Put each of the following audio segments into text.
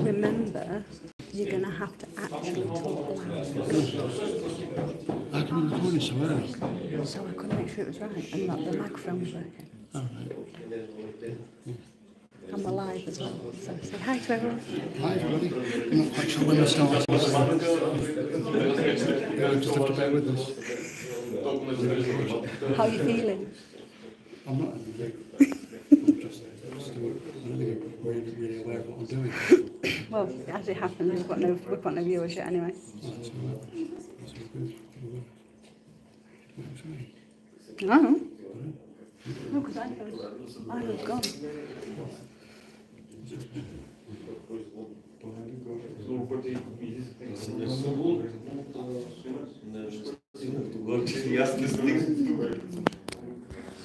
remember, you're going to have to actually talk loud. I can be recording so early. So I couldn't make sure it was right and that the microphone was working. Oh, right. And we're live as well. So say hi to everyone. Hi everybody. I'm not quite sure when we're starting, so you'll just have to bear with us. How are you feeling? I'm not I'm just really, really aware of what I'm doing. Well, as it happens, we've got no viewers yet anyway. Oh, that's all right. That's all good. No. No, because I was gone.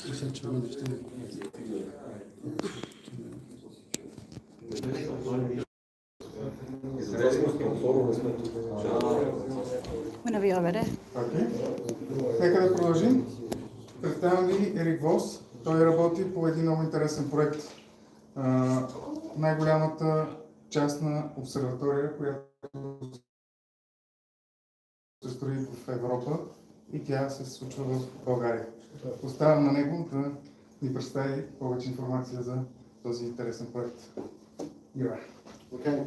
You said 2 minutes, didn't you? Whenever you're ready. Okay. Нека да продължим. Представям ви Ерик Вос. Той работи по един много интересен проект. Най-голямата частна обсерватория, която се строи в Европа и тя се случва в България. Оставям на него да ни представи повече информация за този интересен проект. Okay.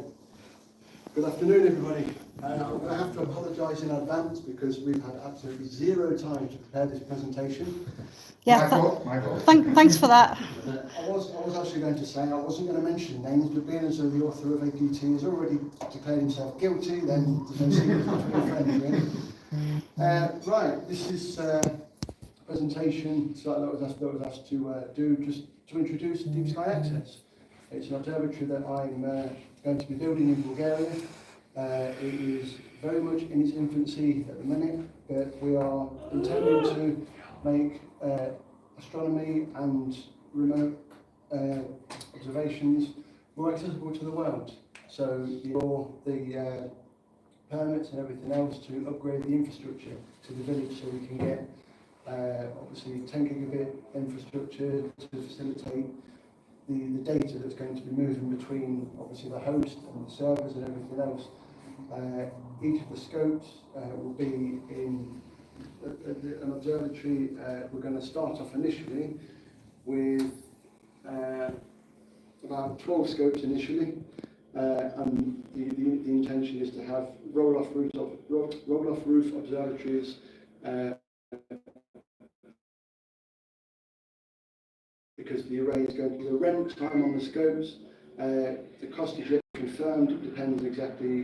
Good afternoon, everybody. I'm going to have to apologise in advance because we've had absolutely zero time to prepare this presentation. Yeah, My fault. thanks for that. I was actually going to say I wasn't going to mention names, but being as though the author of AQT has already declared himself guilty, then there's no secret between friends, really. Right, this is a presentation that I was asked to do just to introduce Deep Sky Access. It's an observatory that I'm going to be building in Bulgaria. It is very much in its infancy at the minute, but we are intending to make astronomy and remote observations more accessible to the world. So the permits and everything else to upgrade the infrastructure to the village so we can get obviously 10 gigabit infrastructure to facilitate the data that's going to be moving between obviously the host and the servers and everything else. Each of the scopes will be in an observatory. We're going to start off initially with about 12 scopes initially, and the intention is to have roll-off roof observatories because the array is going to be the rent time on the scopes. The cost is yet confirmed. It depends exactly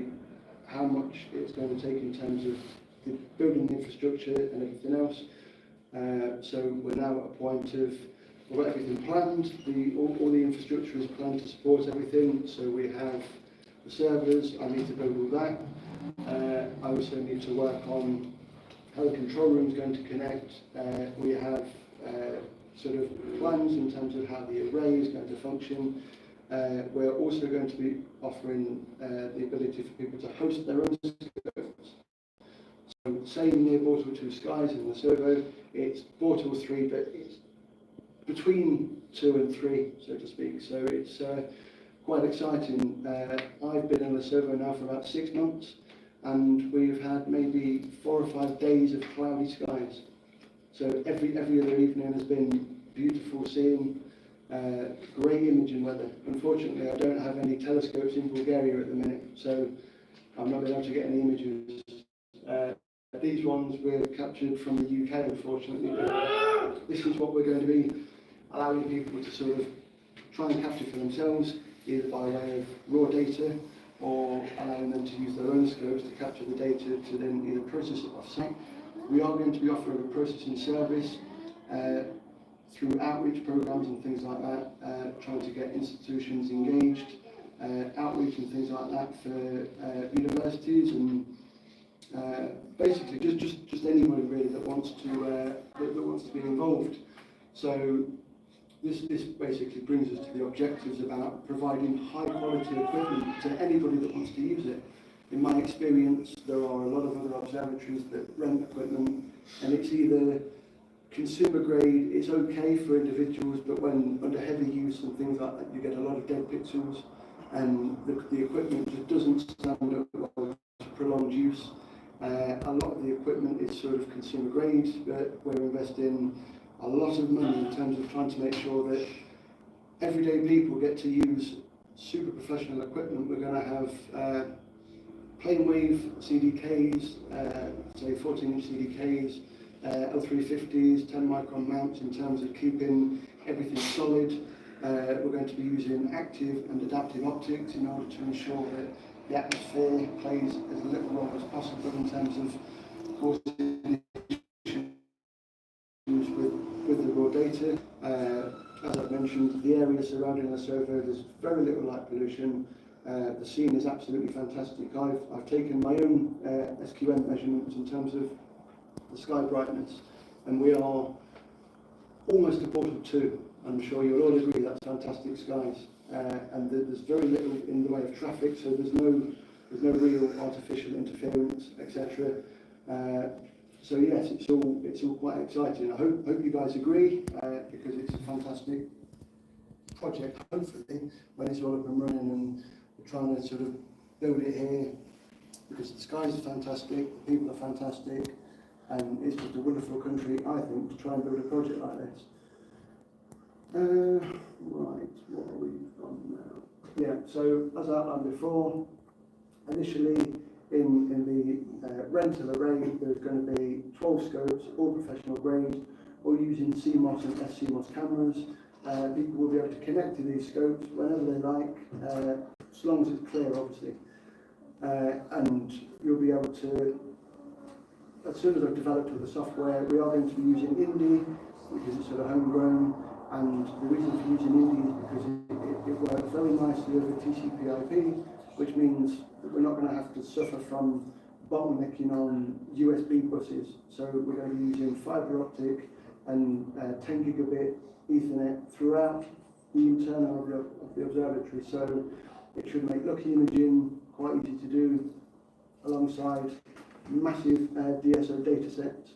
how much it's going to take in terms of the building the infrastructure and everything else. So we're now at a point of we've got everything planned. All the infrastructure is planned to support everything. So we have the servers. I need to build all that. I also need to work on how the control room is going to connect. We have sort of plans in terms of how the array is going to function. We're also going to be offering the ability for people to host their own scopes. So same near Bortle 2 Skies in the servo, it's Bortle 3, but it's between 2 and 3, so to speak. So it's quite exciting. I've been in the servo now for about 6 months, and we've had maybe 4 or 5 days of cloudy skies. So every other evening has been beautiful seeing, great imaging weather. Unfortunately, I don't have any telescopes in Bulgaria at the minute, so I'm not able to get any images. These ones were captured from the UK, unfortunately. This is what we're going to be allowing people to sort of try and capture for themselves, either by way of raw data or allowing them to use their own scopes to capture the data to then either process it off-site. We are going to be offering a processing service through outreach programs and things like that, trying to get institutions engaged, outreach and things like that for universities and basically just anybody really that wants to that wants to be involved. So this basically brings us to the objectives about providing high quality equipment to anybody that wants to use it. In my experience, there are a lot of other observatories that rent equipment, and it's either consumer grade, it's okay for individuals, but when under heavy use and things like that, you get a lot of dead pixels, and the equipment just doesn't stand up well to prolonged use. A lot of the equipment is sort of consumer grade, but we're investing a lot of money in terms of trying to make sure that everyday people get to use super professional equipment. We're going to have plane wave CDKs, say 14-inch CDKs, L350s, 10 micron mounts in terms of keeping everything solid. We're going to be using active and adaptive optics in order to ensure that the atmosphere plays as little role as possible in terms of causing issues with the raw data. As I've mentioned, the area surrounding the server, there's very little light pollution. The scene is absolutely fantastic. I've taken my own SQM measurements in terms of the sky brightness, and we are almost a quarter to 2. I'm sure you'll all agree that's fantastic skies, and there's very little in the way of traffic, so there's no real artificial interference, etc. So yes, it's all quite exciting. I hope you guys agree, because it's a fantastic project. Hopefully, when it's all up and running, and we're trying to sort of build it here, because the skies are fantastic, the people are fantastic, and it's just a wonderful country, I think, to try and build a project like this. Right, what are we on now? Yeah, so as outlined before, initially in the rental array, there's going to be 12 scopes, all professional grade, all using CMOS and SCMOS cameras. People will be able to connect to these scopes whenever they like, as long as it's clear, obviously. And you'll be able to, as soon as I've developed all the software, we are going to be using Indy, because it's sort of homegrown, and the reason for using Indy is because it works very nicely over TCP/IP, which means that we're not going to have to suffer from bottlenecking on USB buses. So we're going to be using fibre optic and 10 gigabit Ethernet throughout the internal of the observatory. So it should make lucky imaging quite easy to do, alongside massive DSO data sets.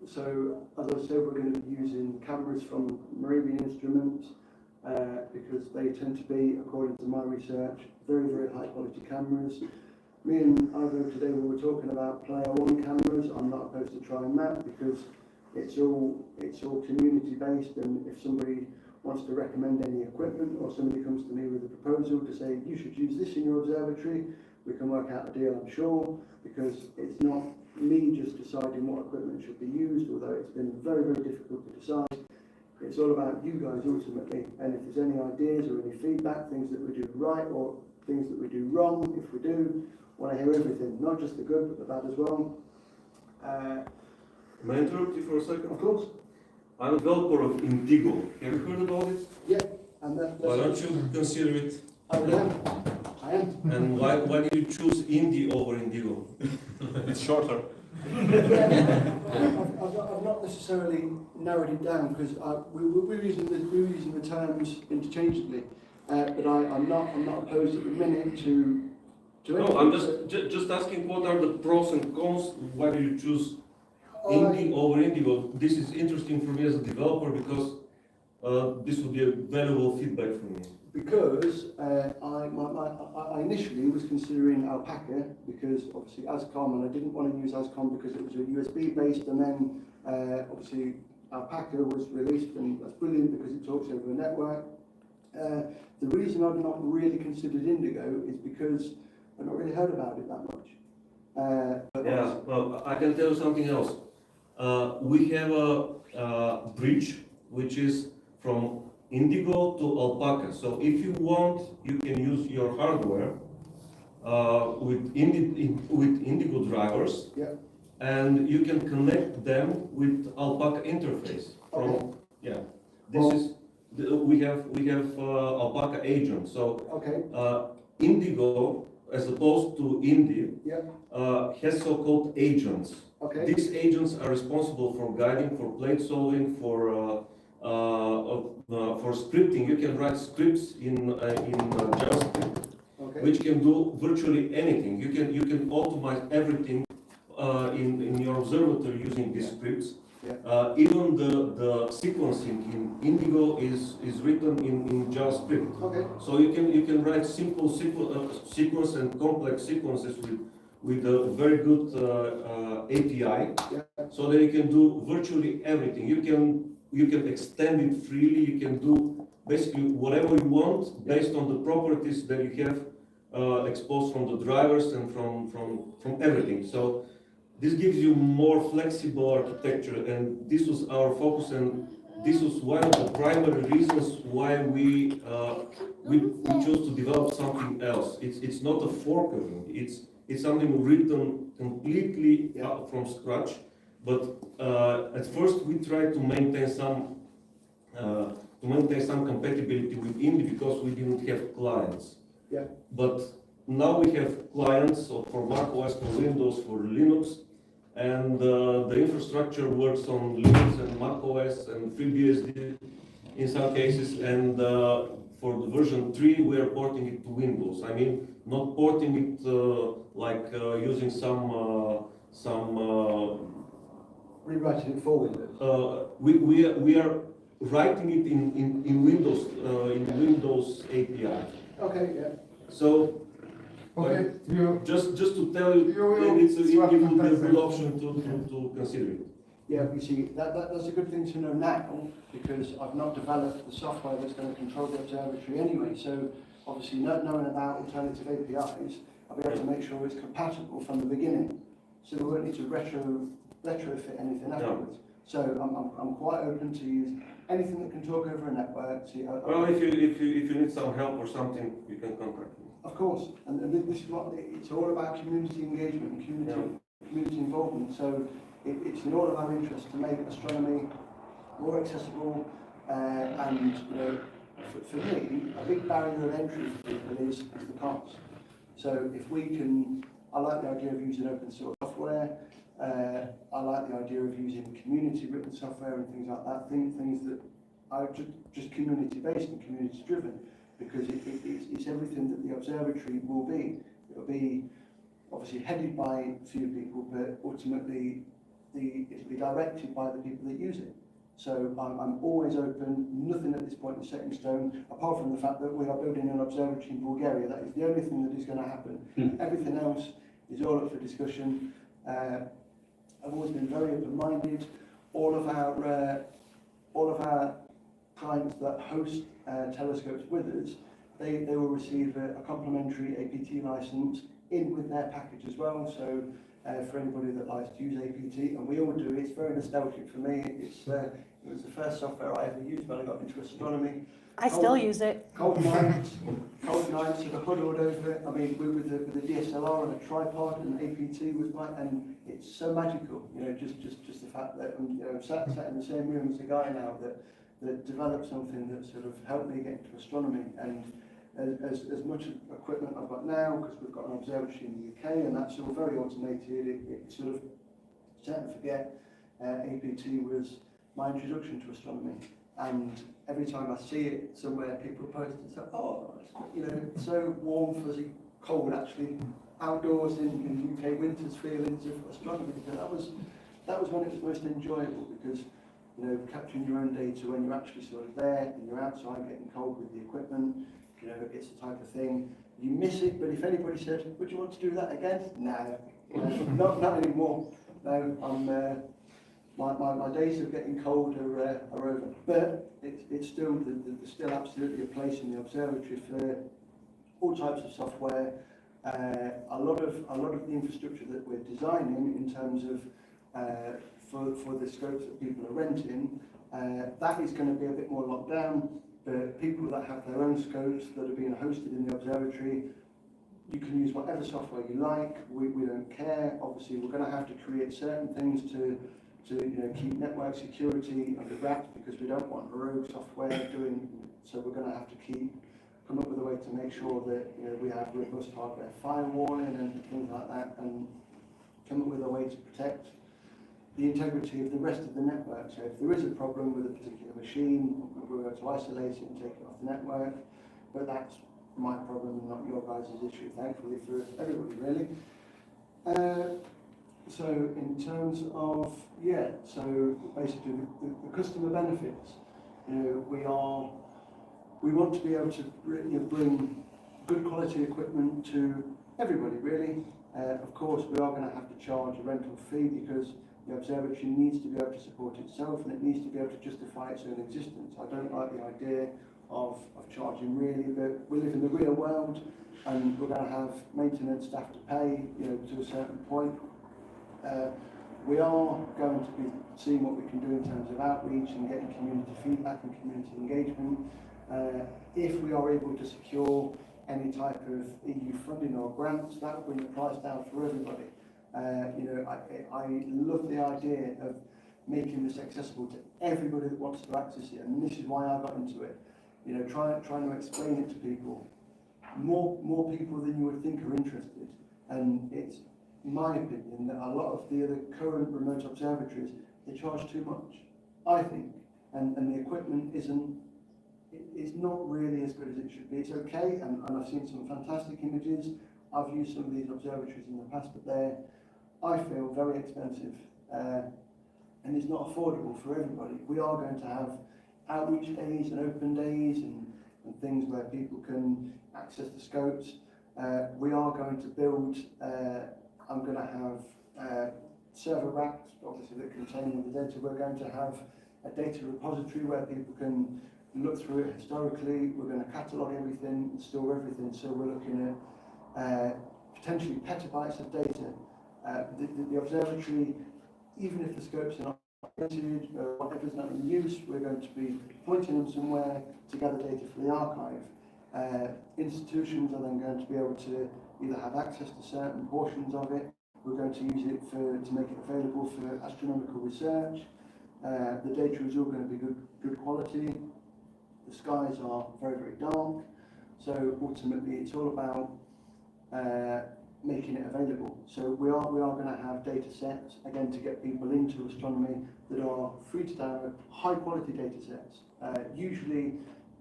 So as I said, we're going to be using cameras from Moravian Instruments, because they tend to be, according to my research, very, very high quality cameras. Me and Ivo today, we were talking about player one cameras. I'm not opposed to trying that, because it's all community based, and if somebody wants to recommend any equipment, or somebody comes to me with a proposal to say you should use this in your observatory, we can work out a deal, I'm sure, because it's not me just deciding what equipment should be used, although it's been very, very difficult to decide. It's all about you guys ultimately, and if there's any ideas or any feedback, things that we do right or things that we do wrong, if we do, I want to hear everything, not just the good but the bad as well. May I interrupt you for a second? Of course. I'm a developer of Indigo. Have you heard about it? Yeah, and that's Why don't you consider it? I am. And why did you choose Indy over Indigo? It's shorter. I've not necessarily narrowed it down, because we're using the terms interchangeably, but I'm not opposed at the minute to. No, I'm just asking what are the pros and cons. Why do you choose Indy over Indigo? This is interesting for me as a developer, because this would be a valuable feedback for me. Because I initially was considering Alpaca, because obviously Ascom, and I didn't want to use Ascom because it was a USB based, and then obviously Alpaca was released, and that's brilliant because it talks over a network. The reason I've not really considered Indigo is because I've not really heard about it that much. Yeah, well, I can tell you something else. We have a bridge which is from Indigo to Alpaca. So if you want, you can use your hardware with Indigo drivers, yeah, and you can connect them with Alpaca interface. Okay. Yeah, we have Alpaca agent. So okay. Indigo as opposed to Indy, Yeah. has so-called agents. Okay. These agents are responsible for guiding, for plate solving, for scripting. You can write scripts in JavaScript, Okay. which can do virtually anything. You can automate everything in your observatory using these scripts. Yeah. Even the sequencing in Indigo is written in JavaScript. Okay. So you can write simple sequence and complex sequences with a very good API, Yeah. so that you can do virtually everything. You can extend it freely. You can do basically whatever you want based on the properties that you have exposed from the drivers and from everything. So this gives you more flexible architecture, and this was our focus, and this was one of the primary reasons why we chose to develop something else. It's not a fork of it. It's something written completely from scratch. But at first we tried to maintain some compatibility with Indy because we didn't have clients. Yeah. But now we have clients for macOS, for Windows, for Linux, and the infrastructure works on Linux and macOS and FreeBSD in some cases. And for the version 3, we are porting it to Windows. I mean, not porting it using some Rewriting it for Windows. we are writing it in Windows API. Okay. Yeah. So Okay, just to tell you, it's a good option to consider it. Yeah, you see, that's a good thing to know now, because I've not developed the software that's going to control the observatory anyway. So obviously, not knowing about alternative APIs, I'll be able to make sure it's compatible from the beginning. So we won't need to retrofit anything afterwards. So I'm quite open to use anything that can talk over a network. See, Well, if you need some help or something, you can contact me. of course, and this is what it's all about: community engagement, community involvement. So it's in all of our interest to make astronomy more accessible, and for me, a big barrier of entry for people is the cost. So if we can, I like the idea of using open source software. I like the idea of using community-written software and things like that. Things that are just community-based and community-driven, because it's everything that the observatory will be. It'll be obviously headed by a few people, but ultimately it'll be directed by the people that use it. So I'm always open. Nothing at this point is set in stone, apart from the fact that we are building an observatory in Bulgaria. That is the only thing that is going to happen. Everything else is all up for discussion. I've always been very open-minded. All of our clients that host telescopes with us, they will receive a complimentary APT license in with their package as well. So for anybody that likes to use APT, and we all do, it's very nostalgic for me. It was the first software I ever used when I got into astronomy. I still use it. Cold nights with a hood all over it. I mean, with the DSLR and a tripod, and APT was and it's so magical. Just the fact that I'm sat in the same room as a guy now that developed something that sort of helped me get into astronomy. And as much equipment I've got now, because we've got an observatory in the UK, and that's all very automated. It sort of set and forget. APT was my introduction to astronomy. And every time I see it somewhere, people post it, so, it's so warm, fuzzy, cold actually, outdoors in UK winters feelings of astronomy. And that was when it was most enjoyable, because capturing your own data when you're actually sort of there and you're outside getting cold with the equipment, it's the type of thing you miss it. But if anybody said, would you want to do that again? No, not anymore. No, my days of getting cold are over. But it's still there's still absolutely a place in the observatory for all types of software. A lot of the infrastructure that we're designing in terms of for the scopes that people are renting, that is going to be a bit more locked down. But people that have their own scopes that are being hosted in the observatory, you can use whatever software you like. We don't care. Obviously, we're going to have to create certain things to keep network security under wraps, because we don't want rogue software doing. So we're going to have to keep come up with a way to make sure that we have robust hardware firewalling and things like that, and come up with a way to protect the integrity of the rest of the network. So if there is a problem with a particular machine, we're going to isolate it and take it off the network, but that's my problem and not your guys' issue, thankfully for everybody really. So in terms of, so basically the customer benefits, we want to be able to bring good quality equipment to everybody really. Of course we are going to have to charge a rental fee because the observatory needs to be able to support itself and it needs to be able to justify its own existence. I don't like the idea of charging really, but we live in the real world and we're going to have maintenance staff to pay, to a certain point. We are going to be seeing what we can do in terms of outreach and getting community feedback and community engagement. If we are able to secure any type of EU funding or grants, that will bring the price down for everybody. I love the idea of making this accessible to everybody that wants to access it, and this is why I got into it. Trying to explain it to people. More people than you would think are interested, and it's my opinion that a lot of the other current remote observatories, they charge too much, I think, and the equipment it's not really as good as it should be. It's okay, and I've seen some fantastic images. I've used some of these observatories in the past, but they're, I feel, very expensive, and it's not affordable for everybody. We are going to have outreach days and open days and things where people can access the scopes. We are going to build, I'm going to have server racks, obviously, that contain all the data. We're going to have a data repository where people can look through it historically. We're going to catalogue everything, store everything, so we're looking at potentially petabytes of data. The observatory, even if the scopes are not updated or whatever's not in use, we're going to be pointing them somewhere to gather data for the archive. Institutions are then going to be able to either have access to certain portions of it. We're going to use it to make it available for astronomical research. The data is all going to be good quality. The skies are very, very dark. So ultimately it's all about making it available. So we are going to have data sets, again, to get people into astronomy that are free to download, high quality data sets. Usually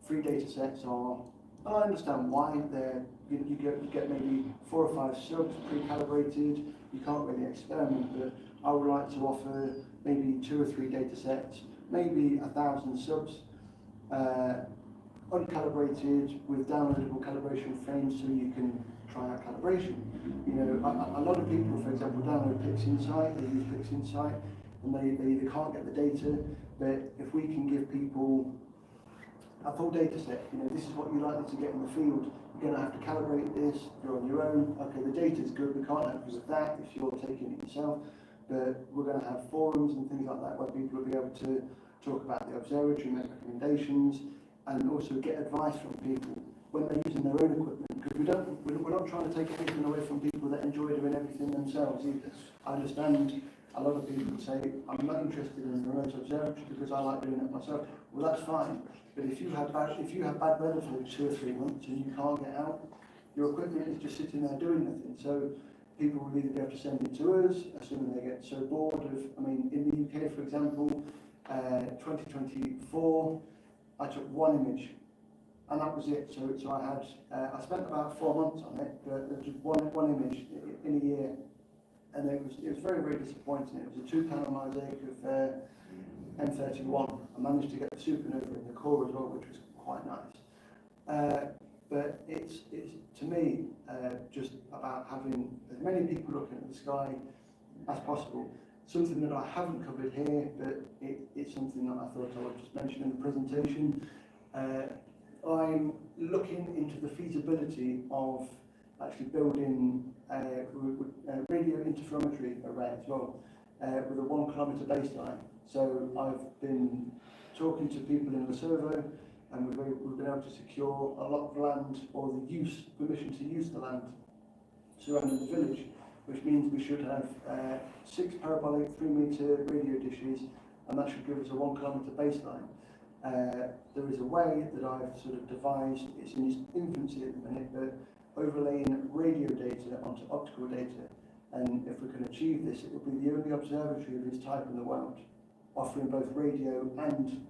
free data sets are, I understand why, you get maybe 4 or 5 subs pre-calibrated, you can't really experiment, but I would like to offer maybe 2 or 3 data sets, maybe 1,000 subs, uncalibrated with downloadable calibration frames so you can try out calibration. A lot of people, for example, download PixInsight, they use PixInsight, and they either can't get the data, but if we can give people a full data set, this is what you're likely to get in the field, you're going to have to calibrate this, you're on your own, okay, the data's good, we can't help you with that if you're taking it yourself, but we're going to have forums and things like that where people will be able to talk about the observatory, make recommendations, and also get advice from people when they're using their own equipment, because we're not trying to take anything away from people that enjoy doing everything themselves either. I understand a lot of people say, I'm not interested in the remote observatory because I like doing it myself. Well, that's fine, but if you have bad weather for 2 or 3 months and you can't get out, your equipment is just sitting there doing nothing. So people will either be able to send it to us, assuming they get so bored of, in the UK, for example, 2024, I took 1 image, and that was it. So I spent about 4 months on it, but just one image in a year, and it was very, very disappointing. It was a 2-panel mosaic of M31. I managed to get the supernova in the core as well, which was quite nice. But it's to me just about having as many people looking at the sky as possible. Something that I haven't covered here, but it's something that I thought I would just mention in the presentation. I'm looking into the feasibility of actually building a radio interferometry array as well, with a 1 kilometre baseline. So I've been talking to people in Lesotho, and we've been able to secure a lot of land, or the permission to use the land surrounding the village, which means we should have 6 parabolic 3-metre radio dishes, and that should give us a 1 kilometre baseline. There is a way that I've sort of devised, it's in its infancy at the minute, but overlaying radio data onto optical data. And if we can achieve this, it will be the only observatory of its type in the world, offering both radio and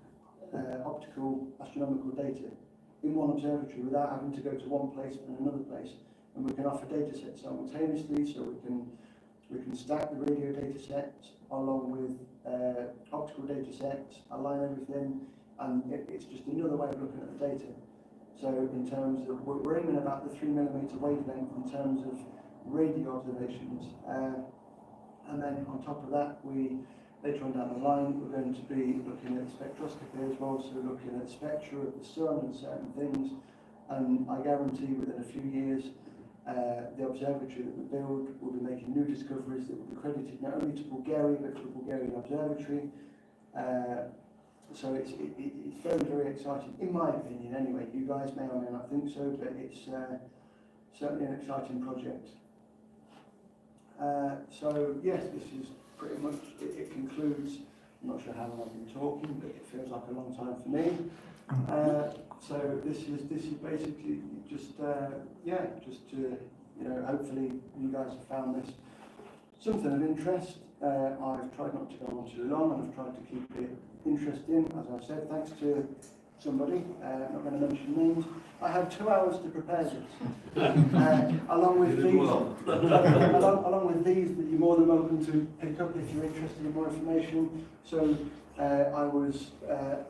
optical astronomical data in one observatory without having to go to one place and another place. And we can offer data sets simultaneously, so we can stack the radio data sets along with optical data sets, align everything, and it's just another way of looking at the data. So in terms of, we're aiming about the 3mm wavelength in terms of radio observations, and then on top of that, later on down the line, we're going to be looking at spectroscopy as well, so looking at spectra of the sun and certain things, and I guarantee within a few years, the observatory that we build will be making new discoveries that will be credited not only to Bulgaria, but to the Bulgarian Observatory. So it's very, very exciting, in my opinion anyway. You guys may or may not think so, but it's certainly an exciting project. So yes, this is pretty much, it concludes. I'm not sure how long I've been talking, but it feels like a long time for me. So this is basically just just to, hopefully you guys have found this something of interest. I've tried not to go on too long, and I've tried to keep it interesting, as I said, thanks to somebody, not going to mention names. I had 2 hours to prepare this, along with these that you're more than welcome to pick up if you're interested in more information. So I was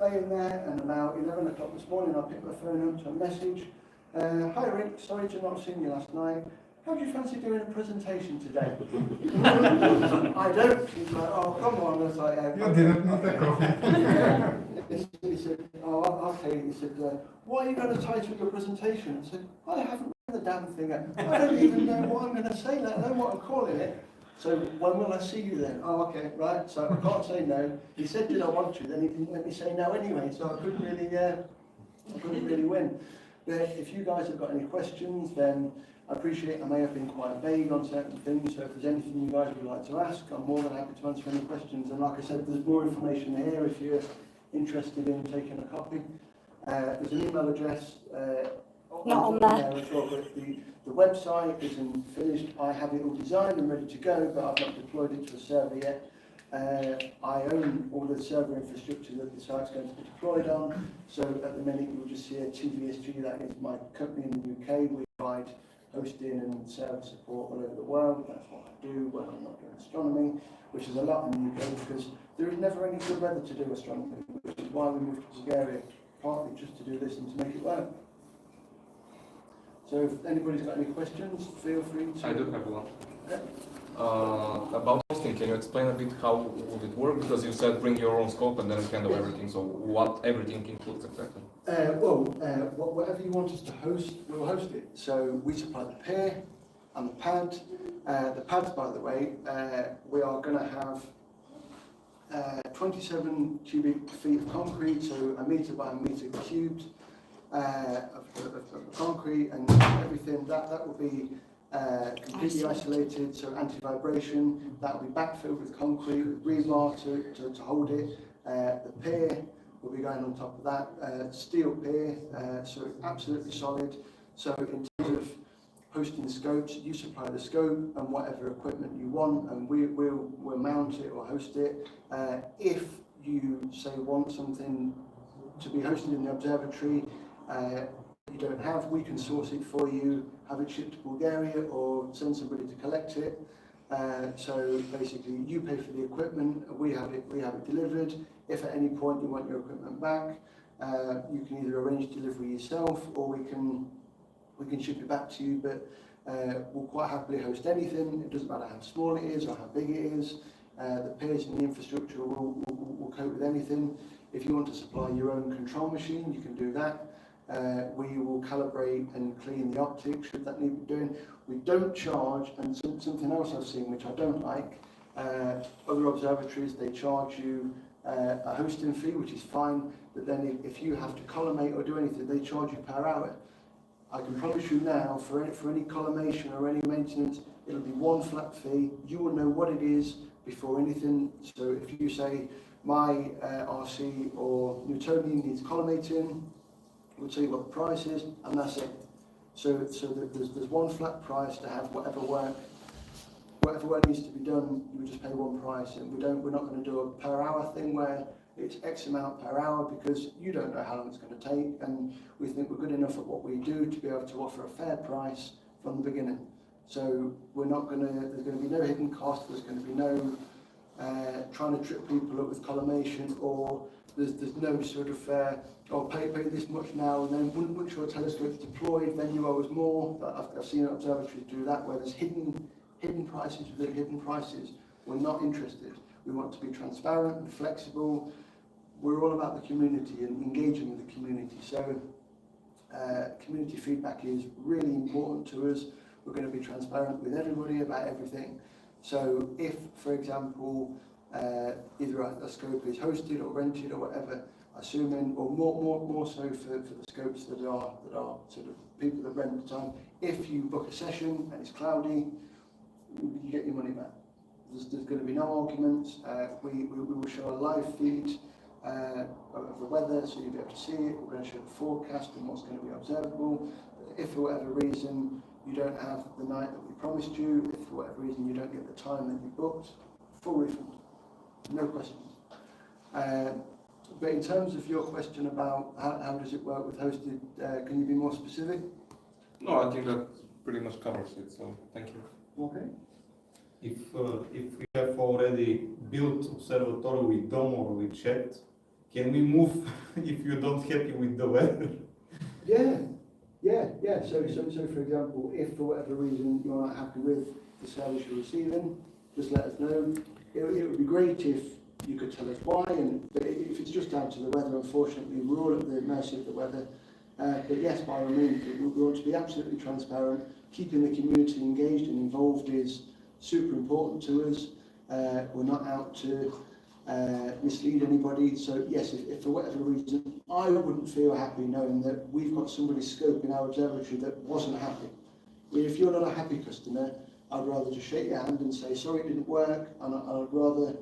laying there, and about 11 o'clock this morning I picked my phone up to a message. Hi Rick, sorry to not have seen you last night. How do you fancy doing a presentation today? I don't. He's like, oh, come on. I was like, You didn't need the coffee. He said, oh, okay. He said, what are you going to title your presentation? I said, I haven't written the damn thing. I don't even know what I'm going to say, let alone what I'm calling it. So when will I see you then? Oh, okay, right. So I can't say no. He said, did I want to? Then he didn't let me say no anyway. So I couldn't really win. But if you guys have got any questions, then I appreciate I may have been quite vague on certain things, so if there's anything you guys would like to ask, I'm more than happy to answer any questions. And like I said, there's more information here if you're interested in taking a copy. There's an email address Not on there as well, but the website isn't finished. I have it all designed and ready to go, but I've not deployed it to a server yet. I own all the server infrastructure that the site's going to be deployed on, so at the minute you'll just see a TVSG, that is my company in the UK. We provide hosting and server support all over the world. That's what I do when I'm not doing astronomy, which is a lot in the UK because there is never any good weather to do astronomy, which is why we moved to Bulgaria, partly just to do this and to make it work. So if anybody's got any questions, feel free to... I do have one. Yeah. About hosting, can you explain a bit how would it work? Because you said bring your own scope and then handle everything. So what everything includes exactly? Whatever you want us to host, we'll host it. So we supply the pier and the pad. The pads, by the way, we are going to have 27 cubic feet of concrete, so a metre by a metre cubed of concrete, and everything that will be completely isolated, so anti-vibration. That will be backfilled with concrete, with rebar to hold it. The pier will be going on top of that, steel pier, so it's absolutely solid. So in terms of hosting the scopes, you supply the scope and whatever equipment you want, and we'll mount it or host it. If you say want something to be hosted in the observatory you don't have, we can source it for you, have it shipped to Bulgaria, or send somebody to collect it. So basically, you pay for the equipment, we have it delivered. If at any point you want your equipment back, you can either arrange delivery yourself, or we can ship it back to you. But we'll quite happily host anything. It doesn't matter how small it is or how big it is. The piers and the infrastructure will cope with anything. If you want to supply your own control machine, you can do that. We will calibrate and clean the optics should that need doing. We don't charge, and something else I've seen which I don't like, other observatories, they charge you a hosting fee, which is fine, but then if you have to collimate or do anything, they charge you per hour. I can promise you now, for any collimation or any maintenance, it'll be one flat fee. You will know what it is before anything. So if you say my RC or Newtonian needs collimating, we'll tell you what the price is, and that's it. So there's one flat price to have whatever work needs to be done. You would just pay one price, and we're not going to do a per hour thing where it's X amount per hour, because you don't know how long it's going to take, and we think we're good enough at what we do to be able to offer a fair price from the beginning. So there's going to be no hidden cost, there's going to be no trying to trip people up with collimation, or there's no sort of, pay this much now, and then once your telescope's deployed, then you owe us more. I've seen observatories do that, where there's hidden prices within hidden prices. We're not interested. We want to be transparent and flexible. We're all about the community and engaging with the community. So community feedback is really important to us. We're going to be transparent with everybody about everything. So if, for example, either a scope is hosted or rented or whatever, assuming, or more so for the scopes that are sort of people that rent the time, if you book a session and it's cloudy, you get your money back. There's going to be no arguments. We will show a live feed of the weather, so you'll be able to see it. We're going to show the forecast and what's going to be observable. If for whatever reason you don't have the night that we promised you, if for whatever reason you don't get the time that you booked, full refund, no questions. But in terms of your question about how does it work with hosted, can you be more specific? No, I think that pretty much covers it, so thank you. Okay. If we have already built observatory with dome or with shed, can we move if you're not happy with the weather? Yeah. So for example, if for whatever reason you're not happy with the service you're receiving, just let us know. It would be great if you could tell us why, but if it's just down to the weather, unfortunately, we're all at the mercy of the weather. But yes, by all means, we want to be absolutely transparent. Keeping the community engaged and involved is super important to us. We're not out to mislead anybody. So yes, if for whatever reason, I wouldn't feel happy knowing that we've got somebody scoping our observatory that wasn't happy. If you're not a happy customer, I'd rather just shake your hand and say, sorry, it didn't work, and I'd rather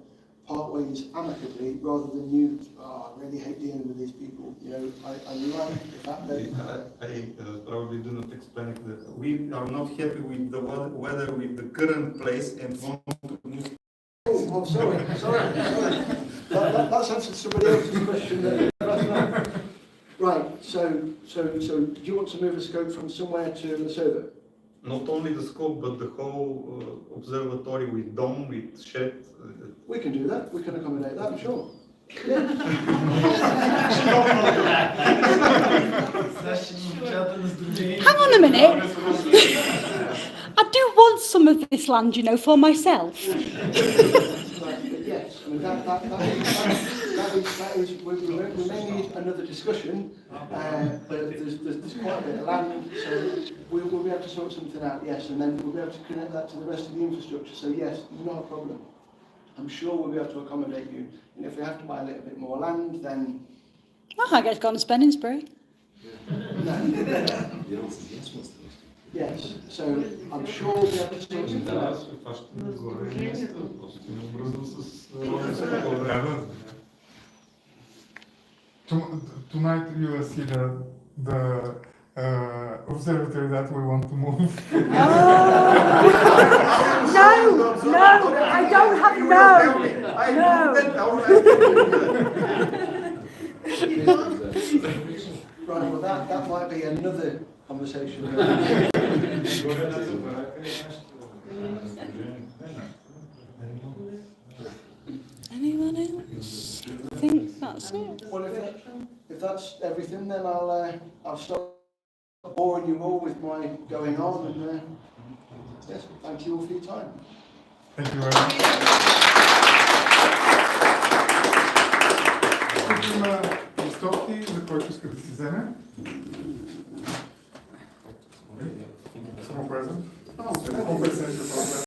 part ways amicably rather than you, I really hate dealing with these people. You know, I like the fact that... I probably do not explain it. We are not happy with the weather with the current place and want to move. Oh, sorry. That's answered somebody else's question. Right, so do you want to move a scope from somewhere to the server? Not only the scope, but the whole observatory with dome, with shed. We can do that. We can accommodate that, I'm sure. Yeah. Hang on a minute. I do want some of this land, you know, for myself. Yes, I mean that is we may need another discussion, but there's quite a bit of land, so we'll be able to sort something out. Yes, and then we'll be able to connect that to the rest of the infrastructure. So yes, not a problem. I'm sure we'll be able to accommodate you. And if we have to buy a little bit more land, then... Oh, I get to go on a spending spree. Yes, so I'm sure we'll be able to sort something out. Tonight you will see the observatory that we want to move. No, I don't have Right, well that might be another conversation. Anyone else? I think that's it. Well, if that's everything, then I'll stop boring you all with my going on, and yes, thank you all for your time. Thank you very much. Хочемо стопки закончити сезону. Само презент.